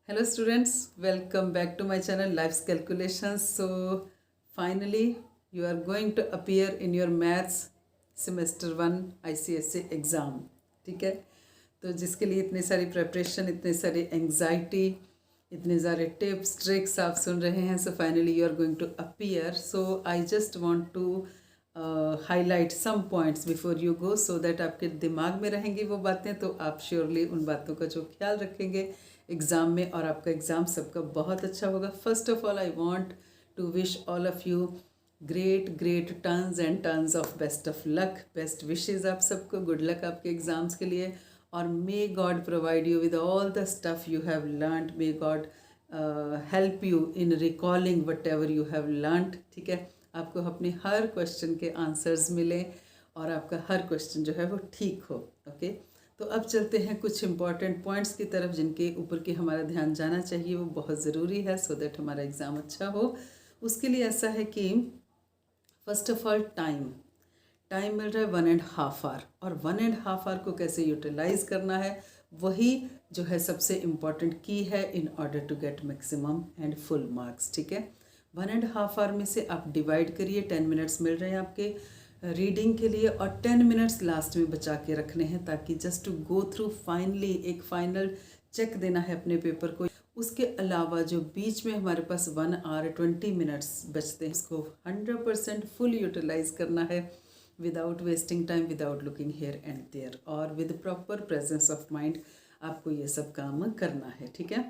Hello students, welcome back to my channel Life's Calculations. So finally you are going to appear in your maths semester 1 ICSE exam. ठीक है, तो जिसके लिए इतनी सारी preparation, इतने सारी एंग्जाइटी, इतने सारे टिप्स ट्रिक्स आप सुन रहे हैं. So finally you are going to appear. So I just want to highlight some points before you go, so that आपके दिमाग में रहेंगी वो बातें, तो आप श्योरली उन बातों का जो ख्याल रखेंगे एग्ज़ाम में, और आपका एग्ज़ाम सबका बहुत अच्छा होगा. First of all I want to wish all of you great tons and tons of best of luck. Best wishes आप सबको, गुड लक आपके एग्ज़ाम्स के लिए, और may God provide you with all the stuff you have learned. May God help you in recalling whatever you have learned. ठीक है, आपको अपने हर क्वेश्चन के आंसर्स मिलें और आपका हर क्वेश्चन जो है वो ठीक हो. ओके, तो अब चलते हैं कुछ इंपॉर्टेंट पॉइंट्स की तरफ जिनके ऊपर की हमारा ध्यान जाना चाहिए, वो बहुत ज़रूरी है सो दैट हमारा एग्ज़ाम अच्छा हो. उसके लिए ऐसा है कि फर्स्ट ऑफ ऑल टाइम मिल रहा है 1.5 आवर, और 1.5 आवर को कैसे यूटिलाइज़ करना है वही जो है सबसे इम्पॉर्टेंट की है in order to get maximum and full marks. ठीक है, 1.5 आवर में से आप डिवाइड करिए. 10 मिनट्स मिल रहे हैं आपके रीडिंग के लिए, और 10 मिनट्स लास्ट में बचा के रखने हैं ताकि just to go through finally एक फाइनल चेक देना है अपने पेपर को. उसके अलावा जो बीच में हमारे पास 1 आवर 20 मिनट्स बचते हैं, उसको 100% फुल यूटिलाइज करना है without wasting time, without looking here and there, और with proper presence of mind आपको ये सब काम करना है. ठीक है,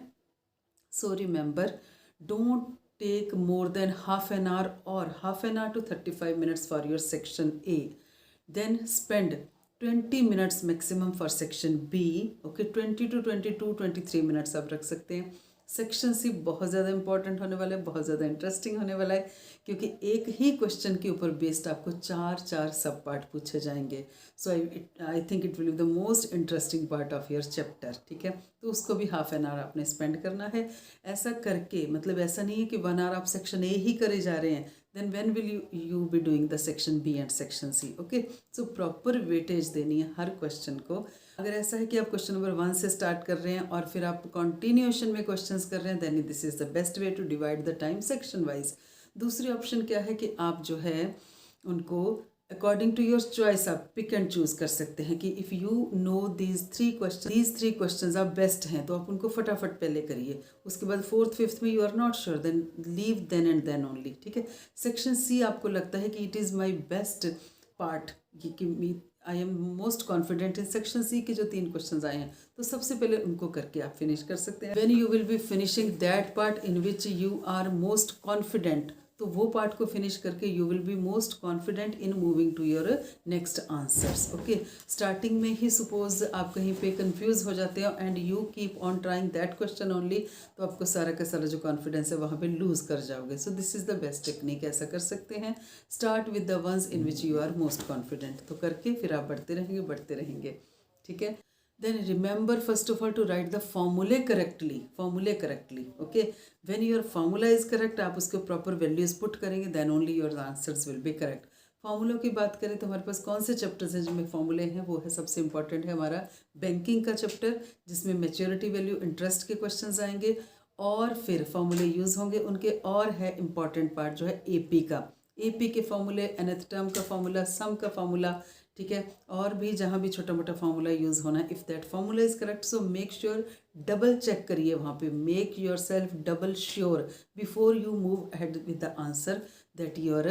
so remember, don't take more than half an hour or half an hour to 35 minutes for your section A. Then spend 20 minutes maximum for section B. Okay, 20 to 22 23 minutes आप रख सकते हैं. सेक्शन सी बहुत ज़्यादा important होने वाला है, बहुत ज़्यादा इंटरेस्टिंग होने वाला है, क्योंकि एक ही क्वेश्चन के ऊपर बेस्ड आपको चार सब पार्ट पूछे जाएंगे. So I think it will be the most interesting part of your chapter. ठीक है, तो उसको भी हाफ एन आवर आपने स्पेंड करना है. ऐसा करके मतलब ऐसा नहीं है कि 1 आवर आप सेक्शन ए ही करे जा रहे हैं, then when will you be doing the section B and section C. okay, so proper weightage देनी है हर क्वेश्चन को. अगर ऐसा है कि आप क्वेश्चन नंबर 1 से स्टार्ट कर रहे हैं और फिर आप कंटिन्यूएशन में क्वेश्चंस कर रहे हैं, then this is the best way to divide the time section wise. दूसरी ऑप्शन क्या है कि आप जो है उनको अकॉर्डिंग टू योर चॉइस आप पिक एंड चूज कर सकते हैं कि if you know these three question आप बेस्ट हैं तो आप उनको फटाफट पहले करिए. उसके बाद 4th 5th में you are not sure, then leave then and then only. ठीक है, सेक्शन सी आपको लगता है कि it is my best part, कि I am most confident in section C के जो 3 क्वेश्चन आए हैं, तो सबसे पहले उनको करके आप फिनिश कर सकते हैं. When you will be finishing that part in which you are most confident, तो वो पार्ट को फिनिश करके you will be most confident in moving to your next answers. Okay, starting में ही सपोज आप कहीं पे कंफ्यूज हो जाते हो and you keep on trying that question only, तो आपको सारा का सारा जो कॉन्फिडेंस है वहाँ पे लूज कर जाओगे. So this is the best technique. ऐसा कर सकते हैं, start with the ones in which you are most confident, तो करके फिर आप बढ़ते रहेंगे. ठीक है, then remember first of all to write the formulae correctly. Okay, when your formula is correct, आप उसके proper values put करेंगे, then only your answers will be correct. फॉर्मूलों की बात करें तो हमारे पास कौन से चैप्टर्स हैं जिनमें फॉर्मूले हैं, वो है सबसे इंपॉर्टेंट है हमारा बैंकिंग का चैप्टर, जिसमें मैच्योरिटी वैल्यू इंटरेस्ट के क्वेश्चंस आएंगे और फिर फॉर्मूले यूज़ होंगे उनके. और है इंपॉर्टेंट पार्ट जो है एपी का, एपी के फॉर्मूले, nth टर्म का फॉर्मूला, सम का फॉर्मूला. ठीक है, और भी जहाँ भी छोटा मोटा फार्मूला यूज़ होना है, if that formula is correct, so make sure, double check करिए वहाँ पे, make yourself double sure before you move ahead with the answer that your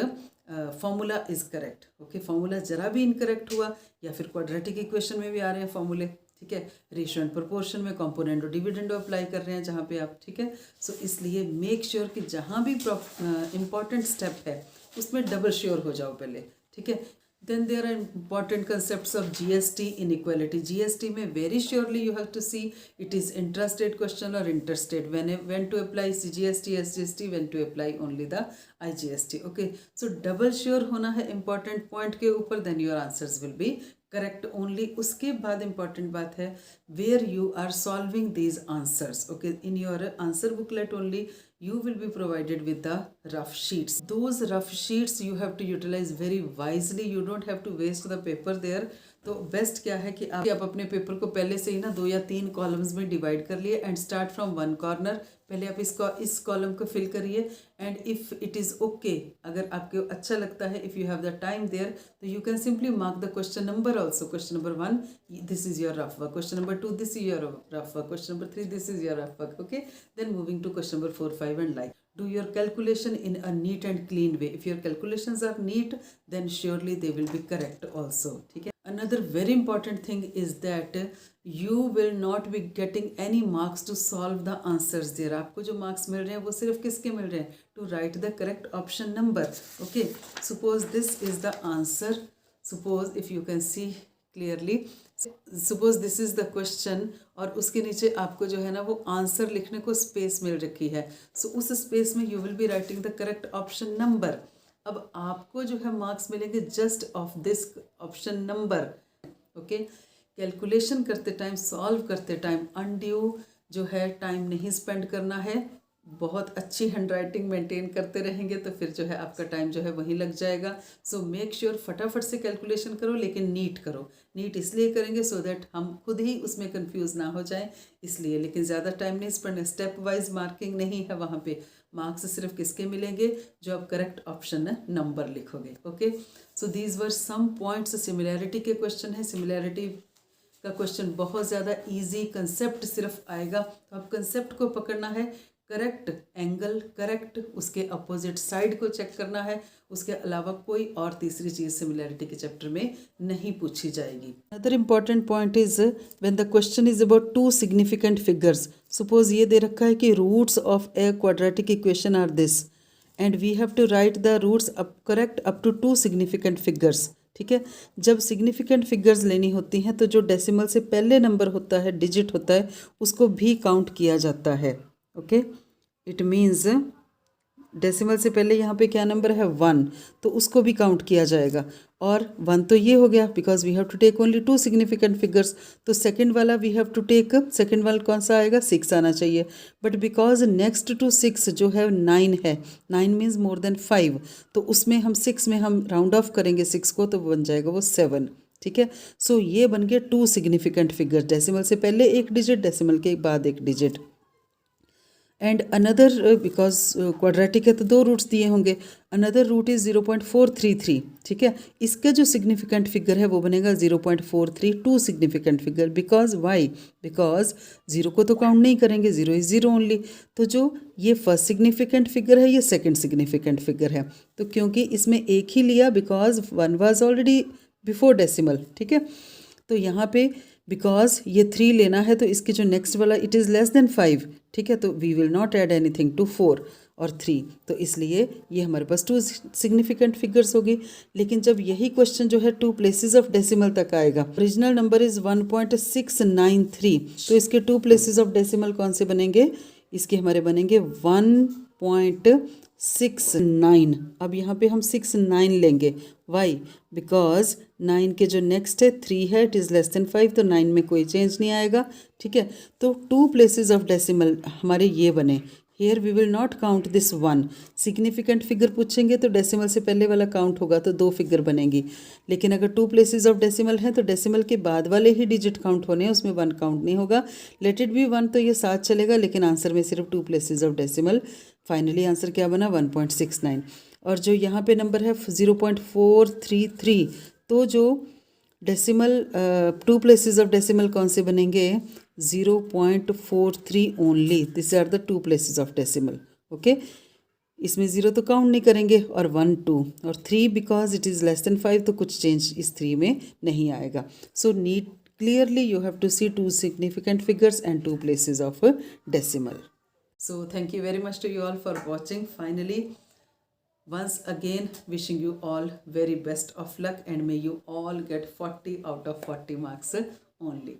formula is correct. Okay, formula जरा भी incorrect हुआ या फिर क्वाड्रेटिक इक्वेशन में भी आ रहे हैं फार्मूले, ठीक है, रेशियो एंड प्रोपोर्शन में कॉम्पोनेंट और डिविडेंड अप्लाई कर रहे हैं जहाँ पे आप. ठीक है, सो इसलिए मेक श्योर कि जहाँ भी इम्पॉर्टेंट स्टेप है उसमें डबल श्योर हो जाओ पहले. ठीक है, then there are important concepts of GST inequality. GST में very surely you have to see it is intrastate question or interstate, when to apply CGST, SGST, when to apply only the IGST. okay, so double sure होना है important point के ऊपर, then your answers will be correct only. उसके बाद important बात है where you are solving these answers. okay, in your answer booklet only you will be provided with the rough sheets. Those rough sheets you have to utilize very wisely. You don't have to waste the paper there. तो best क्या है कि आप अपने paper को पहले से ही ना 2 या 3 कॉलम्स में डिवाइड कर लिए and start from one corner. पहले आप इस कॉलम को फिल करिए and if it is okay, अगर आपको अच्छा लगता है, if you have the time there, तो you can simply mark the question number also. Question number 1, this is your rough work. Question number 2, this is your rough work. Question number 3, this is your rough work. Okay, then moving to question number 4, 5 and like. Do your calculation in a neat and clean way. If your calculations are neat, then surely they will be correct also. ठीक है. Another very important thing is that you will not be getting any marks to solve the answers there. आपको जो marks मिल रहे हैं वो सिर्फ किसके मिल रहे हैं? To write the correct option number. Okay, suppose this is the answer. Suppose if you can see clearly, suppose this is the question और उसके नीचे आपको जो है ना वो आंसर लिखने को स्पेस मिल रखी है. सो उस स्पेस में you will be writing the correct option number. अब आपको जो है मार्क्स मिलेंगे just of this option number. Okay, calculation करते टाइम, सॉल्व करते टाइम अनड्यू जो है टाइम नहीं स्पेंड करना है. बहुत अच्छी हैंडराइटिंग मेंटेन करते रहेंगे तो फिर जो है आपका टाइम जो है वहीं लग जाएगा. सो मेक श्योर फटाफट से कैलकुलेशन करो, लेकिन नीट करो. नीट इसलिए करेंगे सो दैट हम खुद ही उसमें कंफ्यूज ना हो जाएं, इसलिए. लेकिन ज़्यादा टाइम नहीं स्पेंड. स्टेप वाइज मार्किंग नहीं है वहाँ पे. मार्क्स सिर्फ किसके मिलेंगे? जो आप करेक्ट ऑप्शन नंबर लिखोगे. Okay, so these were some points. Similarity के क्वेश्चन है. सिमिलैरिटी का क्वेश्चन बहुत ज़्यादा ईजी, कंसेप्ट सिर्फ आएगा तो आप कंसेप्ट को पकड़ना है. करेक्ट एंगल, करेक्ट उसके अपोजिट साइड को चेक करना है. उसके अलावा कोई और तीसरी चीज़ सिमिलैरिटी के चैप्टर में नहीं पूछी जाएगी. Other important point is when the question is about 2 significant figures. Suppose ये दे रखा है कि roots of a quadratic equation are this and we have to write the roots correct up to 2 significant figures. ठीक है, जब significant figures लेनी होती हैं तो जो डेसिमल से पहले नंबर होता है, डिजिट होता है, उसको भी काउंट किया जाता है. ओके, इट मीन्स डेसिमल से पहले यहाँ पे क्या नंबर है? 1, तो उसको भी काउंट किया जाएगा. और 1 तो ये हो गया because we have to take only 2 significant figures. तो सेकंड वाला we have to take, second वाला कौन सा आएगा? 6 आना चाहिए. बट बिकॉज नेक्स्ट टू 6 जो है 9 है, 9 मीन्स मोर देन 5, तो उसमें हम 6 में हम राउंड ऑफ करेंगे 6 को, तो बन जाएगा वो 7. ठीक है, सो ये बन गए 2 सिग्निफिकेंट फिगर्स. डेसिमल से पहले एक डिजिट, डेसिमल के बाद एक digit. And another, because quadratic है तो 2 रूट्स दिए होंगे. Another root is 0.433. ठीक है, इसका जो सिग्निफिकेंट फिगर है वो बनेगा 0.43, 2 significant figure. Because why? Because 0 को तो काउंट नहीं करेंगे, 0 इज़ 0 ओनली. तो जो ये फर्स्ट सिग्निफिकेंट फिगर है ये सेकेंड सिग्निफिकेंट फिगर है. तो क्योंकि इसमें एक ही लिया because 1 was already before decimal. ठीक है, तो यहाँ पे बिकॉज ये 3 लेना है तो इसके जो नेक्स्ट वाला इट इज़ लेस देन 5. ठीक है, तो we will not add anything to 4 और 3, तो इसलिए ये हमारे पास 2 सिग्निफिकेंट फिगर्स होगी. लेकिन जब यही क्वेश्चन जो है 2 प्लेसेस ऑफ डेसिमल तक आएगा, ओरिजिनल नंबर इज़ 1.693, तो इसके 2 प्लेसेस ऑफ डेसिमल कौन से बनेंगे? इसके हमारे बनेंगे 1.69. अब यहाँ पे हम 69 लेंगे. वाई? बिकॉज 9 के जो नेक्स्ट है 3 है, इट इज़ लेस देन 5, तो 9 में कोई चेंज नहीं आएगा. ठीक है, तो 2 प्लेसेस ऑफ डेसिमल हमारे ये बने. Here we will not count this 1. Significant figure पूछेंगे तो डेसिमल से पहले वाला काउंट होगा तो 2 फिगर बनेंगी. लेकिन अगर 2 प्लेसेस ऑफ डेसिमल हैं तो डेसिमल के बाद वाले ही डिजिट काउंट होने हैं, उसमें 1 काउंट नहीं होगा. लेट इट बी 1, तो ये साथ चलेगा, लेकिन आंसर में सिर्फ 2 places of decimal. Finally answer क्या बना? 1.69. और जो यहाँ पे नंबर है 0.433, तो जो डेसिमल 2 प्लेसेस ऑफ डेसिमल कौन से बनेंगे? 0.43 only. This are the 2 places of decimal. Okay, इसमें 0 तो काउंट नहीं करेंगे. और 1, 2 और 3 because it is less than 5, तो कुछ चेंज इस 3 में नहीं आएगा. सो NEET clearly you have to see 2 significant figures and 2 places of a decimal. So thank you very much to you all for watching. Finally, once again wishing you all very best of luck and may you all get 40 out of 40 marks only.